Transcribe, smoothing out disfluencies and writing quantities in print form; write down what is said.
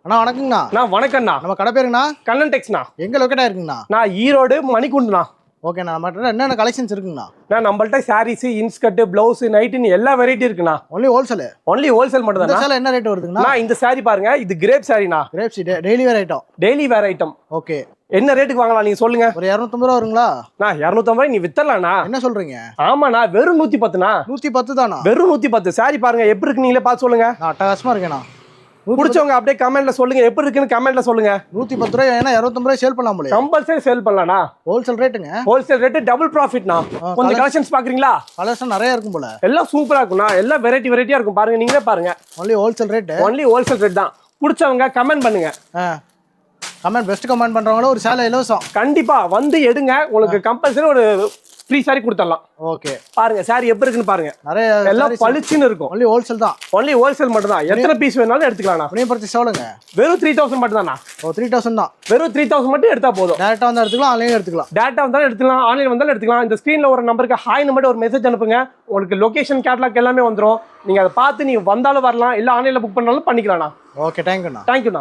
அண்ணா வணக்கங்கண்ணா. வணக்கம்ண்ணா. நம்ம கடை பேருங்கண்ணா கண்ணன் டெக்ஸ்ண்ணா. எங்க லொக்கேட் ஆயிருக்குங்கண்ணா? நான் ஈரோடு மணிக்குண்டுண்ணா. ஓகேண்ணா. நம்மகிட்ட என்னென்ன கலெக்ஷன்ஸ் இருக்குங்கண்ணா? நம்மள்ட்ட சாரீஸ், இன்ஸ்கர்ட், பிளவுஸ், நைட்டின்னு எல்லா வெரைட்டி இருக்குண்ணா. Only wholesale? ஒன்லி ஹோல்சேல் மட்டும் தான். சேலை என்ன ரேட் வருதுங்கண்ணா? இந்த சாரி பாருங்க, இது கிரேப் சாரிண்ணா. Crepe seat daily wear item. Daily wear item. Okay. என்ன ரேட்டுக்கு வாங்கலாம் நீங்க சொல்லுங்க? ஒரு 250 ரூபா வருங்களா? 250 நீ வித்தரலாம்ண்ணா. என்ன சொல்றீங்க? ஆமாண்ணா, வெறும் 110ண்ணா. 110 தானா? வெறும் 110. சாரி பாருங்க எப்படி இருக்கு, நீங்களே பார்த்து சொல்லுங்க. அட்டகாசமா இருக்கேண்ணா. பிடிச்சவங்க அப்படியே கமெண்ட்ல சொல்லுங்க, எப்படி இருக்குன்னு கமெண்ட்ல சொல்லுங்க. 110 ரூபாய், ஏன்னா 250 ரூபாய் சேல் பண்ணலாம் போல. கம்பல்சரி சேல் பண்ணலாம்ண்ணா. ஹோல்சேல் ரேட்டுங்க. ஹோல்சேல் ரேட் டபுள் ப்ராஃபிட்ண்ணா. கொஞ்சம் கலெக்ஷன்ஸ் பாக்குறீங்களா? கலெக்ஷன் நிறைய இருக்கும் போல. எல்லாம் சூப்பரா இருக்கும்ண்ணா. எல்லாம் வெரைட்டியா இருக்கும் பாருங்க, நீங்களே பாருங்க. Only wholesale rate. Only wholesale rate தான். பிடிச்சவங்க கமெண்ட் பண்ணுங்க. கமெண்ட் பெஸ்ட் கமெண்ட் பண்றவங்கள ஒரு சேலை இலவசம். கண்டிப்பா வந்து எடுங்க. உங்களுக்கு கம்பல்சரி ஒரு ஃப்ரீ சாரி கொடுத்துடலாம். ஓகே. பாருங்க சாரி எப்படி இருக்குன்னு பாருங்க. நிறைய எல்லாம் பளிச்சுன்னு இருக்கும். ஒன்லி ஹோல்சேல் தான். ஒன்லி ஹோல்சேல் மட்டும் தான். எத்தனை பீஸ் வேணாலும் எடுத்துக்கலாம். அப்படியே பர்ச்சேஸ் எவ்வளவுங்க? வெறும் 3000 மட்டும் தானா? 3000 தான். வெறும் 3000 மட்டும் எடுத்தா போதும். டேரக்டா வந்து எடுத்துக்கலாம், ஆன்லைன்ல எடுத்துக்கலாம். டேரக்டா வந்தாலும் எடுத்துக்கலாம், ஆன்லைன் வந்தாலும் எடுத்துக்கலாம். இந்த ஸ்கிரீன்ல ஒரு நம்பருக்கு ஹாய்னு மட்டும் ஒரு மெசேஜ் அனுப்புங்க. உங்களுக்கு லொகேஷன், கேட்டலாக் எல்லாமே வந்துரும். நீங்க அதை பார்த்து நீங்க வந்தாலும் வரலாம், இல்ல ஆன்லைன்ல புக் பண்ணாலும் பண்ணிக்கலாம். ஓகே, தேங்க்யூண்ணா. தேங்க்யூண்ணா.